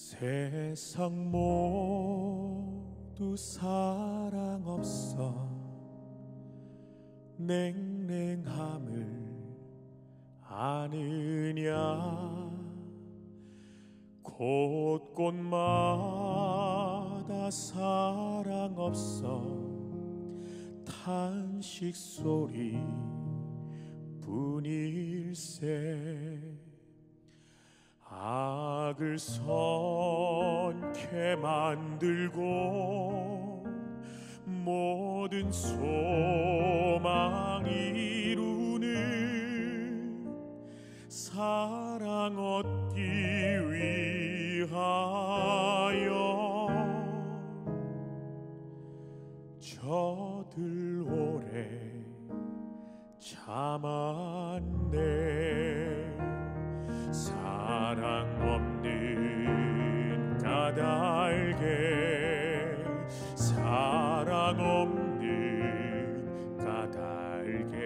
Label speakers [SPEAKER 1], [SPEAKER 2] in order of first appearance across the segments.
[SPEAKER 1] 세상 모두 사랑 없어 냉랭함을 아느냐. 곳곳마다 사랑 없어 탄식 소리 뿐일세. 악을 선케 만들고 모든 소망 이루는 사랑 얻기 위하여 저들 오래 참았네. 사랑 없는 까닭에 사랑 없는 까닭에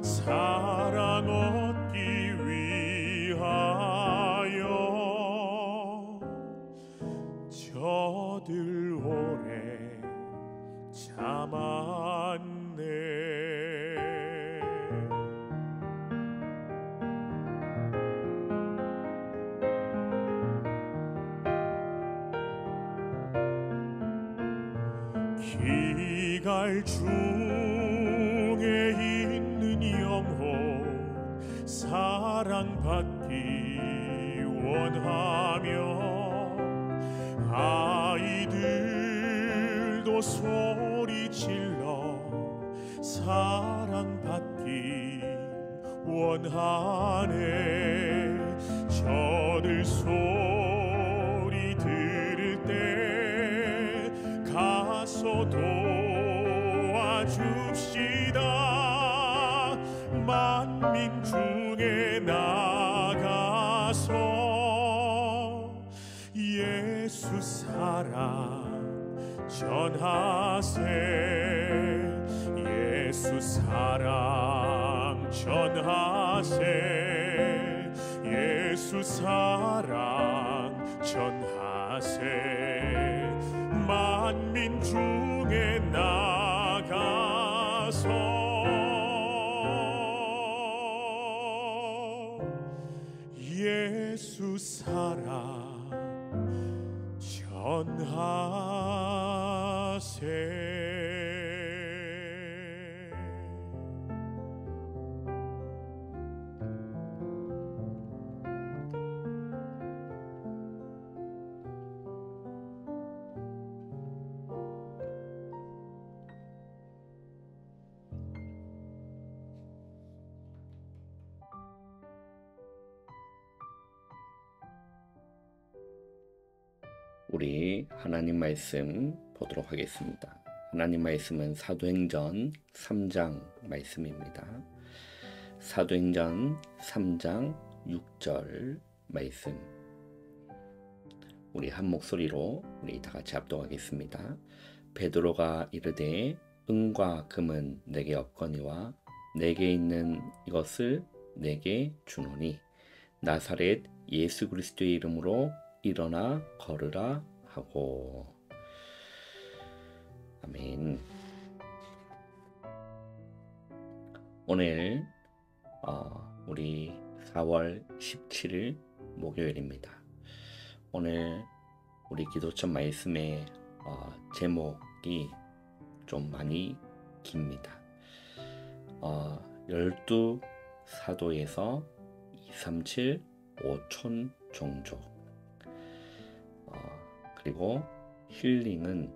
[SPEAKER 1] 사랑 얻기 위하여 저들 오래 참았네. 기갈 중에 있는 영혼 사랑받기 원하며 아이들도 소리질러 사랑받기 원하네. 저들 소리 들을 때 가서 도와줍시다. 만민 중에 나가서 예수 사랑 전하세. 예수 사랑 전하세. 예수 사랑 전하세. 만민 중에 나가서 예수 사랑 전하세.
[SPEAKER 2] 우리 하나님 말씀 보도록 하겠습니다. 하나님 말씀은 사도행전 3장 말씀입니다. 사도행전 3장 6절 말씀, 우리 한 목소리로 우리 다 같이 합독하겠습니다. 베드로가 이르되 은과 금은 내게 없거니와 내게 있는 이것을 내게 주노니 나사렛 예수 그리스도의 이름으로 일어나 걸으라 하고. 아멘. 오늘 우리 4월 17일 목요일입니다. 오늘 우리 기도처 말씀의 제목이 좀 많이 깁니다. 12사도에서 237 5촌 종족, 그리고 힐링은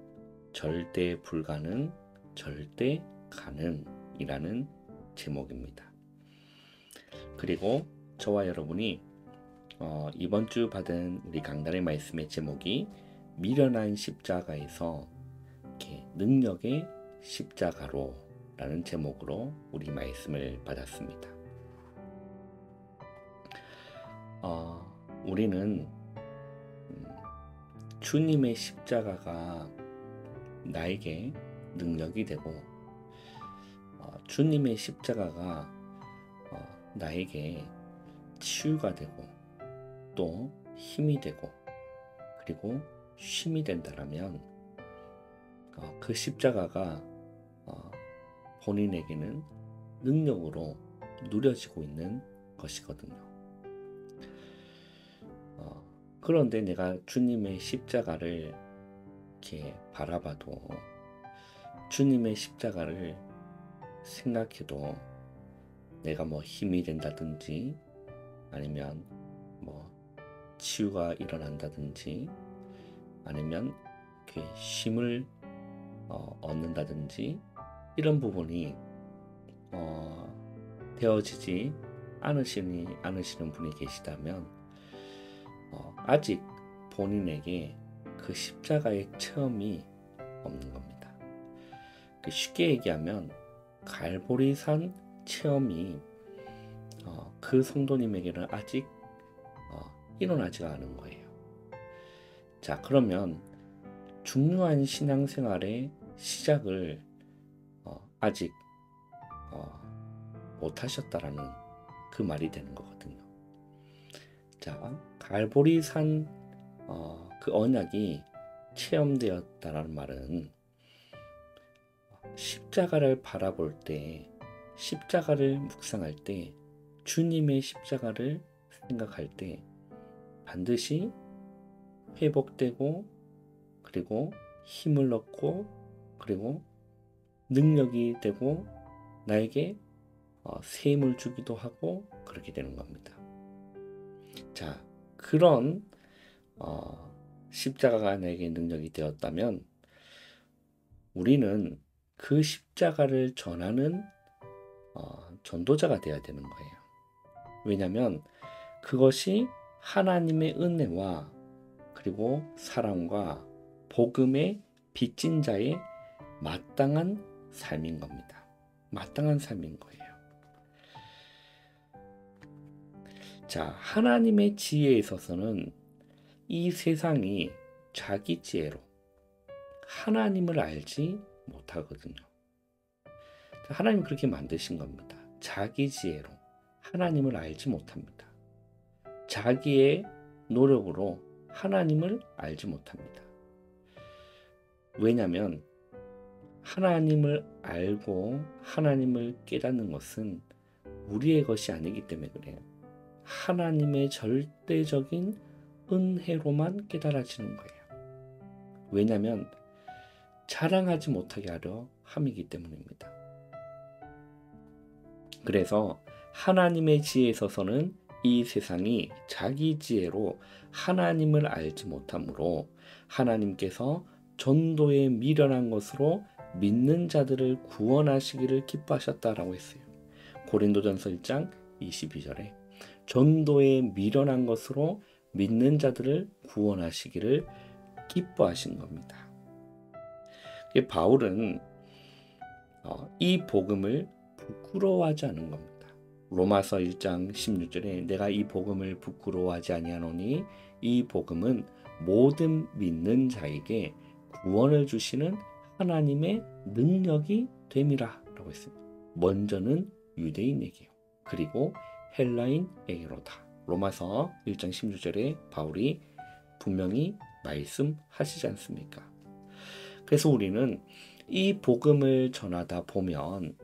[SPEAKER 2] 절대 불가능, 절대 가능이라는 제목입니다. 그리고 저와 여러분이 이번 주 받은 우리 강단의 말씀의 제목이 미련한 십자가에서 이렇게 능력의 십자가로 라는 제목으로 우리 말씀을 받았습니다. 우리는 주님의 십자가가 나에게 능력이 되고 주님의 십자가가 나에게 치유가 되고 또 힘이 되고 그리고 쉼이 된다라면 그 십자가가 본인에게는 능력으로 누려지고 있는 것이거든요. 그런데 내가 주님의 십자가를 이렇게 바라봐도, 주님의 십자가를 생각해도 내가 뭐 힘이 된다든지 아니면 뭐 치유가 일어난다든지 아니면 이렇게 쉼을 얻는다든지 이런 부분이 되어지지 않으시는 분이 계시다면 아직 본인에게 그 십자가의 체험이 없는 겁니다. 쉽게 얘기하면 갈보리산 체험이 그 성도님에게는 아직 일어나지가 않은 거예요. 자, 그러면 중요한 신앙생활의 시작을 아직 못 하셨다라는 그 말이 되는 거거든요. 자, 갈보리산 그 언약이 체험되었다라는 말은 십자가를 바라볼 때, 십자가를 묵상할 때, 주님의 십자가를 생각할 때 반드시 회복되고 그리고 힘을 얻고 그리고 능력이 되고 나에게 새 힘을 주기도 하고 그렇게 되는 겁니다. 자, 그런 십자가가 나에게 능력이 되었다면 우리는 그 십자가를 전하는 전도자가 되어야 되는 거예요. 왜냐하면 그것이 하나님의 은혜와 그리고 사랑과 복음의 빚진 자의 마땅한 삶인 겁니다. 마땅한 삶인 거예요. 자, 하나님의 지혜에 있어서는 이 세상이 자기 지혜로 하나님을 알지 못하거든요. 하나님 그렇게 만드신 겁니다. 자기 지혜로 하나님을 알지 못합니다. 자기의 노력으로 하나님을 알지 못합니다. 왜냐하면 하나님을 알고 하나님을 깨닫는 것은 우리의 것이 아니기 때문에 그래요. 하나님의 절대적인 은혜로만 깨달아지는 거예요. 왜냐하면 자랑하지 못하게 하려 함이기 때문입니다. 그래서 하나님의 지혜에 있어서는 이 세상이 자기 지혜로 하나님을 알지 못하므로 하나님께서 전도에 미련한 것으로 믿는 자들을 구원하시기를 기뻐하셨다라고 했어요. 고린도전서 1장 22절에 전도에 미련한 것으로 믿는 자들을 구원하시기를 기뻐하신 겁니다. 바울은 이 복음을 부끄러워하지 않은 겁니다. 로마서 1장 16절에 내가 이 복음을 부끄러워하지 아니하노니 이 복음은 모든 믿는 자에게 구원을 주시는 하나님의 능력이 됨이라 라고 했습니다. 먼저는 유대인에게요. 그리고 헬라인에게로다. 로마서 1장 16절에 바울이 분명히 말씀하시지 않습니까? 그래서 우리는 이 복음을 전하다 보면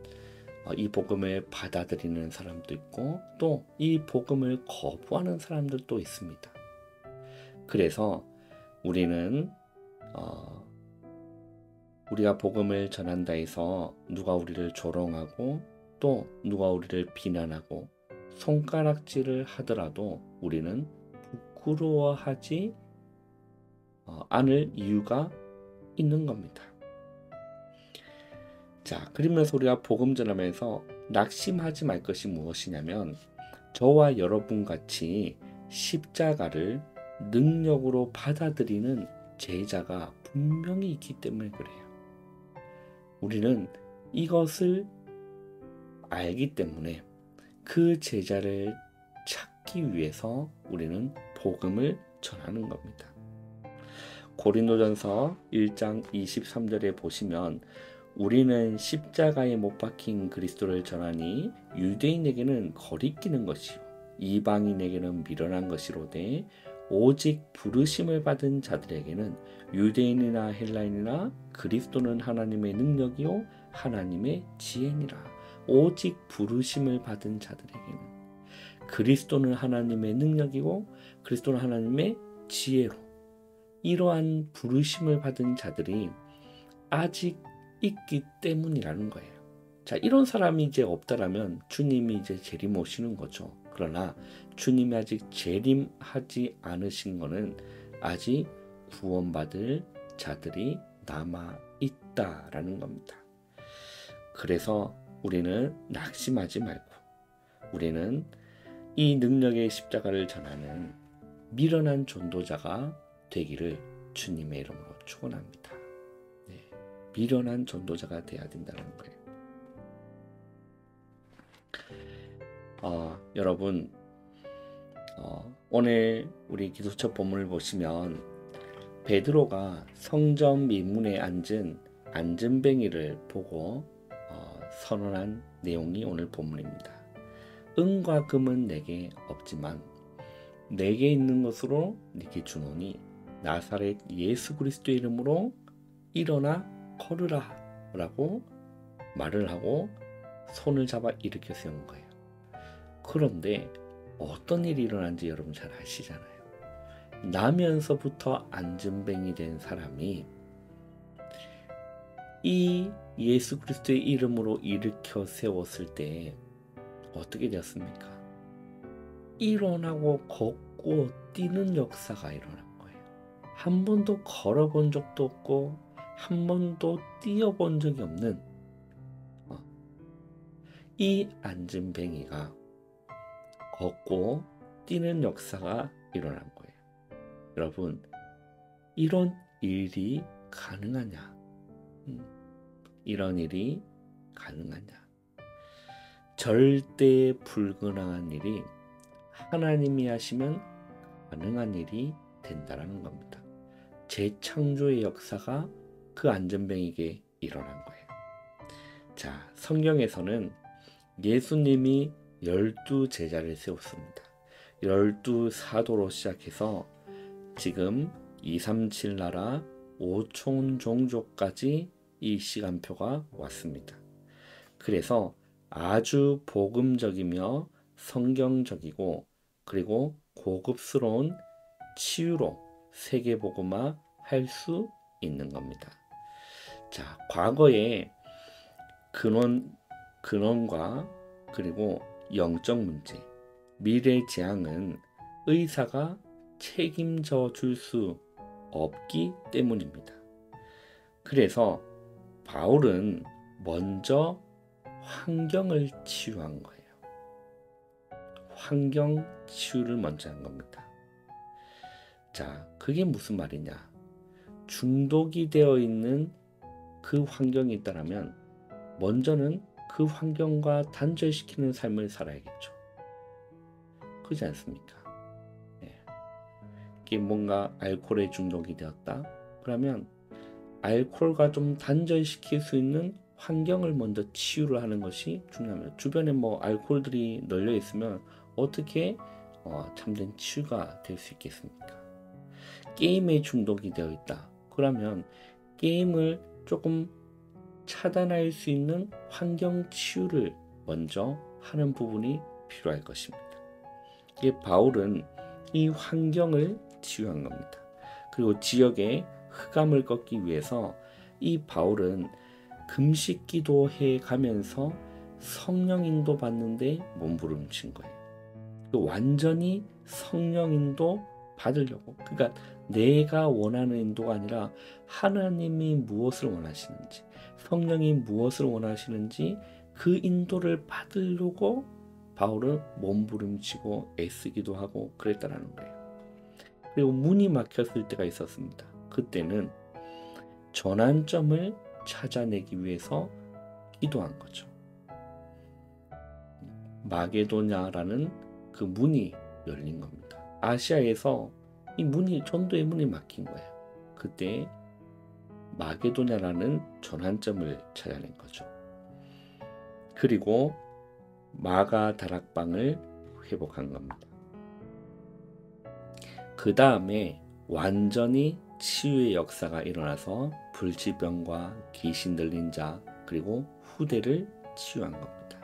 [SPEAKER 2] 이 복음을 받아들이는 사람도 있고 또 이 복음을 거부하는 사람들도 있습니다. 그래서 우리는 우리가 복음을 전한다 해서 누가 우리를 조롱하고 또 누가 우리를 비난하고 손가락질을 하더라도 우리는 부끄러워하지 않을 이유가 있는 겁니다. 자, 그러면서 우리가 복음 전하면서 낙심하지 말 것이 무엇이냐면 저와 여러분 같이 십자가를 능력으로 받아들이는 제자가 분명히 있기 때문에 그래요. 우리는 이것을 알기 때문에 그 제자를 찾기 위해서 우리는 복음을 전하는 겁니다. 고린도전서 1장 23절에 보시면 우리는 십자가에 못 박힌 그리스도를 전하니 유대인에게는 거리끼는 것이요 이방인에게는 미련한 것이로되 오직 부르심을 받은 자들에게는 유대인이나 헬라인이나 그리스도는 하나님의 능력이요 하나님의 지혜니라. 오직 부르심을 받은 자들에게는 그리스도는 하나님의 능력이고 그리스도는 하나님의 지혜로, 이러한 부르심을 받은 자들이 아직 있기 때문이라는 거예요. 자, 이런 사람이 이제 없다라면 주님이 이제 재림오시는 거죠. 그러나 주님이 아직 재림하지 않으신 거는 아직 구원받을 자들이 남아 있다라는 겁니다. 그래서 우리는 낙심하지 말고 우리는 이 능력의 십자가를 전하는 미련한 전도자가 되기를 주님의 이름으로 축원합니다. 네, 미련한 전도자가 돼야 된다는 거예요. 여러분, 오늘 우리 기도처 본문을 보시면 베드로가 성전 미문에 앉은 안전뱅이를 보고 선언한 내용이 오늘 본문입니다. 은과 금은 내게 없지만 내게 있는 것으로 네게 주노니 나사렛 예수 그리스도의 이름으로 일어나 걸으라 라고 말을 하고 손을 잡아 일으켜 세운 거예요. 그런데 어떤 일이 일어난지 여러분 잘 아시잖아요. 나면서부터 안전뱅이 된 사람이 이 예수 그리스도의 이름으로 일으켜 세웠을 때 어떻게 되었습니까? 일어나고 걷고 뛰는 역사가 일어난 거예요. 한 번도 걸어본 적도 없고 한 번도 뛰어본 적이 없는 이 안전뱅이가 걷고 뛰는 역사가 일어난 거예요. 여러분, 이런 일이 가능하냐? 이런 일이 가능하냐? 절대 불가능한 일이 하나님이 하시면 가능한 일이 된다는 겁니다. 재창조의 역사가 그 안전뱅이에게 일어난 거예요. 자, 성경에서는 예수님이 12 제자를 세웠습니다. 12 사도로 시작해서 지금 237 나라 5천 종족까지 이 시간표가 왔습니다. 그래서 아주 복음적이며 성경적이고 그리고 고급스러운 치유로 세계복음화 할 수 있는 겁니다. 자, 과거에 근원과 그리고 영적 문제, 미래 재앙은 의사가 책임져 줄 수 없기 때문입니다. 그래서 바울은 먼저 환경을 치유한 거예요. 환경 치유를 먼저 한 겁니다. 자, 그게 무슨 말이냐? 중독이 되어 있는 그 환경이 있다면 먼저는 그 환경과 단절시키는 삶을 살아야겠죠. 그렇지 않습니까? 네. 이게 뭔가 알코올에 중독이 되었다? 그러면 알코올과 좀 단절시킬 수 있는 환경을 먼저 치유를 하는 것이 중요합니다. 주변에 뭐 알코올들이 널려 있으면 어떻게 참된 치유가 될 수 있겠습니까? 게임에 중독이 되어 있다. 그러면 게임을 조금 차단할 수 있는 환경 치유를 먼저 하는 부분이 필요할 것입니다. 이게 바울은 이 환경을 치유한 겁니다. 그리고 지역의 흑암을 꺾기 위해서 이 바울은 금식 기도해 가면서 성령 인도 받는데 몸부림친 거예요. 완전히 성령 인도 받으려고. 그러니까 내가 원하는 인도가 아니라 하나님이 무엇을 원하시는지, 성령이 무엇을 원하시는지 그 인도를 받으려고 바울은 몸부림치고 애쓰기도 하고 그랬다라는 거예요. 그리고 문이 막혔을 때가 있었습니다. 그때는 전환점을 찾아내기 위해서 기도한 거죠. 마게도냐라는 그 문이 열린 겁니다. 아시아에서 이 문이, 전도의 문이 막힌 거예요. 그때 마게도냐라는 전환점을 찾아낸 거죠. 그리고 마가 다락방을 회복한 겁니다. 그 다음에 완전히 치유의 역사가 일어나서 불치병과 귀신 들린 자 그리고 후대를 치유한 겁니다.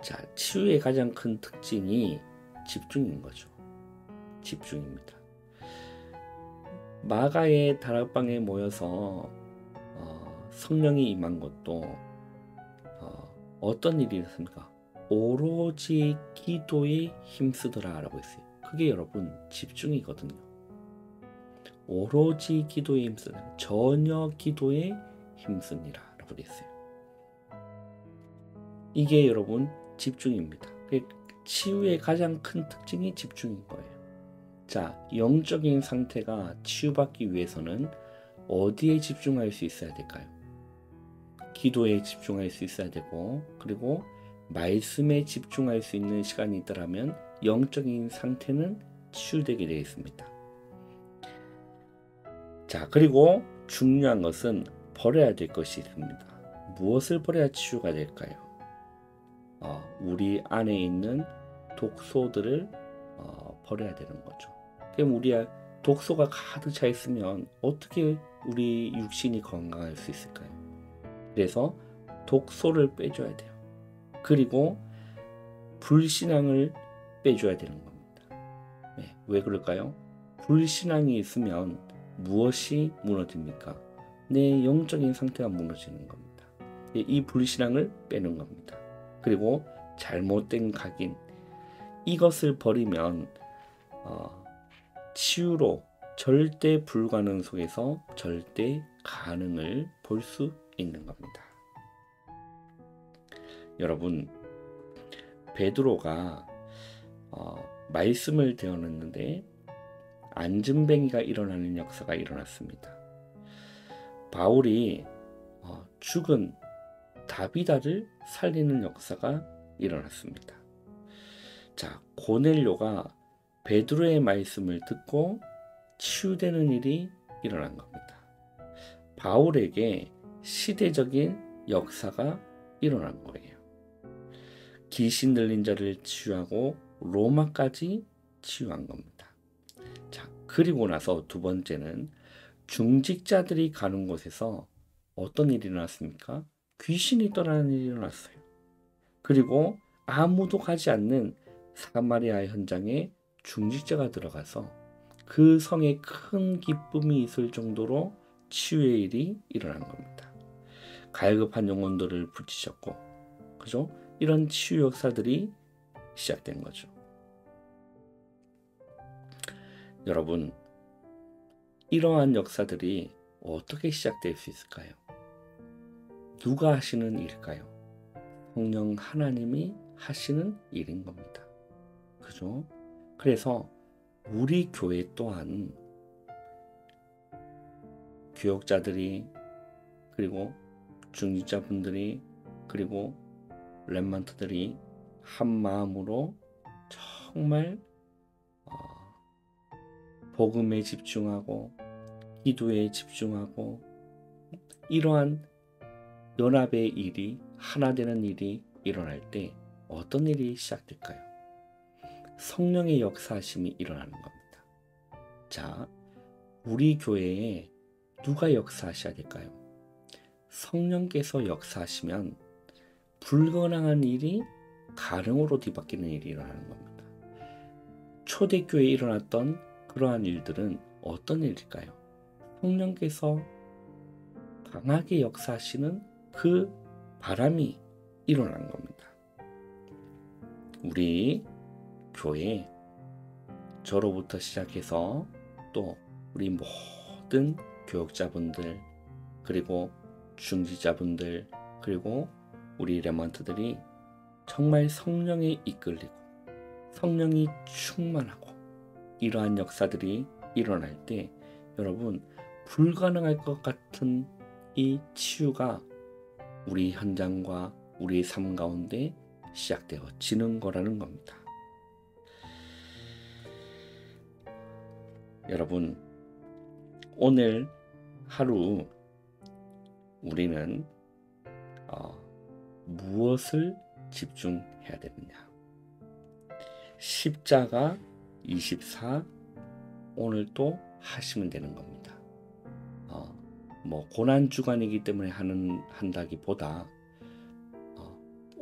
[SPEAKER 2] 자, 치유의 가장 큰 특징이 집중인 거죠. 집중입니다. 마가의 다락방에 모여서 성령이 임한 것도 어떤 일이 있었습니까? 오로지 기도에 힘쓰더라 라고 했어요. 그게 여러분 집중이거든요. 오로지 기도에 힘쓰라, 전혀 기도에 힘쓰니라 라고 했어요. 이게 여러분 집중입니다. 치유의 가장 큰 특징이 집중인 거예요. 자, 영적인 상태가 치유받기 위해서는 어디에 집중할 수 있어야 될까요? 기도에 집중할 수 있어야 되고, 그리고 말씀에 집중할 수 있는 시간이 있더라면 영적인 상태는 치유되게 되어 있습니다. 자, 그리고 중요한 것은 버려야 될 것이 있습니다. 무엇을 버려야 치유가 될까요? 우리 안에 있는 독소들을 버려야 되는 거죠. 그럼 우리 독소가 가득 차 있으면 어떻게 우리 육신이 건강할 수 있을까요? 그래서 독소를 빼줘야 돼요. 그리고 불신앙을 빼줘야 되는 겁니다. 네, 왜 그럴까요? 불신앙이 있으면 무엇이 무너집니까? 내 영적인 상태가 무너지는 겁니다. 이 불신앙을 빼는 겁니다. 그리고 잘못된 각인, 이것을 버리면 치유로 절대 불가능 속에서 절대 가능을 볼 수 있는 겁니다. 여러분, 베드로가 말씀을 대언했는데 안진뱅이가 일어나는 역사가 일어났습니다. 바울이 죽은 다비다를 살리는 역사가 일어났습니다. 자, 고넬료가 베드로의 말씀을 듣고 치유되는 일이 일어난 겁니다. 바울에게 시대적인 역사가 일어난 거예요. 귀신 들린 자를 치유하고 로마까지 치유한 겁니다. 자, 그리고 나서 두 번째는 중직자들이 가는 곳에서 어떤 일이 일어났습니까? 귀신이 떠나는 일이 일어났어요. 그리고 아무도 가지 않는 사마리아 현장에 중직자가 들어가서 그 성에 큰 기쁨이 있을 정도로 치유의 일이 일어난 겁니다. 갈급한 영혼들을 붙이셨고, 그죠? 이런 치유 역사들이 시작된 거죠. 여러분, 이러한 역사들이 어떻게 시작될 수 있을까요? 누가 하시는 일일까요? 성령 하나님이 하시는 일인 겁니다. 그죠? 그래서 우리 교회 또한 교역자들이, 그리고 중직자분들이, 그리고 렘넌트들이 한 마음으로 정말 복음에 집중하고 기도에 집중하고 이러한 연합의 일이, 하나 되는 일이 일어날 때 어떤 일이 시작될까요? 성령의 역사하심이 일어나는 겁니다. 자, 우리 교회에 누가 역사하셔야 될까요? 성령께서 역사하시면 불가능한 일이 가능으로 뒤바뀌는 일이 일어나는 겁니다. 초대교회에 일어났던 그러한 일들은 어떤 일일까요? 성령께서 강하게 역사하시는 그 바람이 일어난 겁니다. 우리 교회, 저로부터 시작해서 또 우리 모든 교역자분들, 그리고 중직자분들, 그리고 우리 렘넌트들이 정말 성령에 이끌리고 성령이 충만하고 이러한 역사들이 일어날 때 여러분, 불가능할 것 같은 이 치유가 우리 현장과 우리 삶 가운데 시작되어지는 거라는 겁니다. 여러분, 오늘 하루 우리는 무엇을 집중해야 되느냐? 십자가 24, 오늘 또 하시면 되는 겁니다. 뭐 고난 주간이기 때문에 한다기보다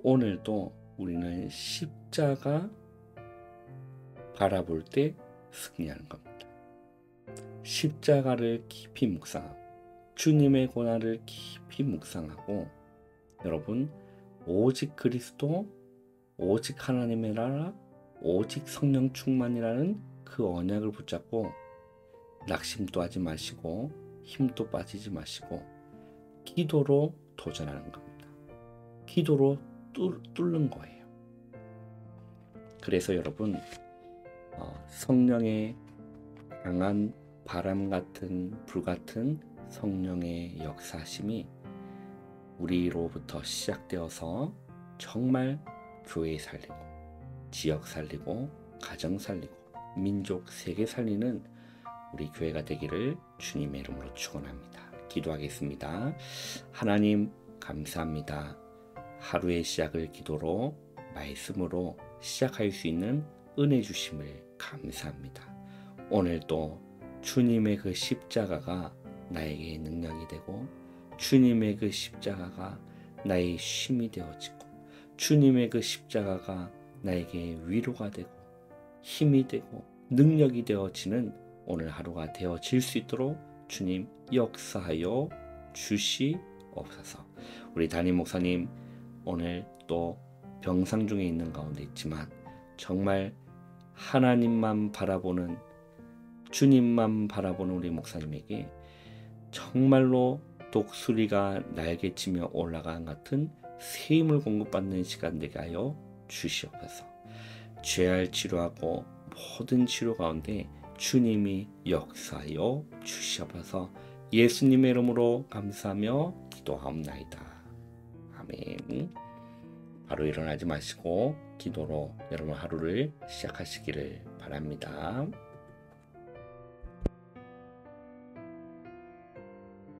[SPEAKER 2] 오늘도 우리는 십자가 바라볼 때 승리하는 겁니다. 십자가를 깊이 묵상하고 주님의 고난을 깊이 묵상하고 여러분 오직 그리스도, 오직 하나님의 나라, 오직 성령 충만이라는 그 언약을 붙잡고 낙심도 하지 마시고 힘도 빠지지 마시고 기도로 도전하는 겁니다. 기도로 뚫는 거예요. 그래서 여러분 성령의 강한 바람 같은 불 같은 성령의 역사심이 우리로부터 시작되어서 정말 교회 살리고 지역 살리고 가정 살리고 민족 세계 살리는 우리 교회가 되기를 주님의 이름으로 축원합니다. 기도하겠습니다. 하나님 감사합니다. 하루의 시작을 기도로 말씀으로 시작할 수 있는 은혜 주심을 감사합니다. 오늘도 주님의 그 십자가가 나에게 능력이 되고 주님의 그 십자가가 나의 쉼이 되어지고 주님의 그 십자가가 나에게 위로가 되고 힘이 되고 능력이 되어지는 오늘 하루가 되어질 수 있도록 주님 역사하여 주시옵소서. 우리 담임 목사님 오늘 또 병상 중에 있는 가운데 있지만 정말 하나님만 바라보는 주님만 바라보는 우리 목사님에게 정말로 독수리가 날개치며 올라간 같은 새 힘을 공급받는 시간 되게 하여 주시옵소서. 죄알 치료하고 모든 치료 가운데 주님이 역사하여 주시옵소서. 예수님의 이름으로 감사하며 기도하옵나이다. 아멘. 바로 일어나지 마시고 기도로 여러분 하루를 시작하시기를 바랍니다.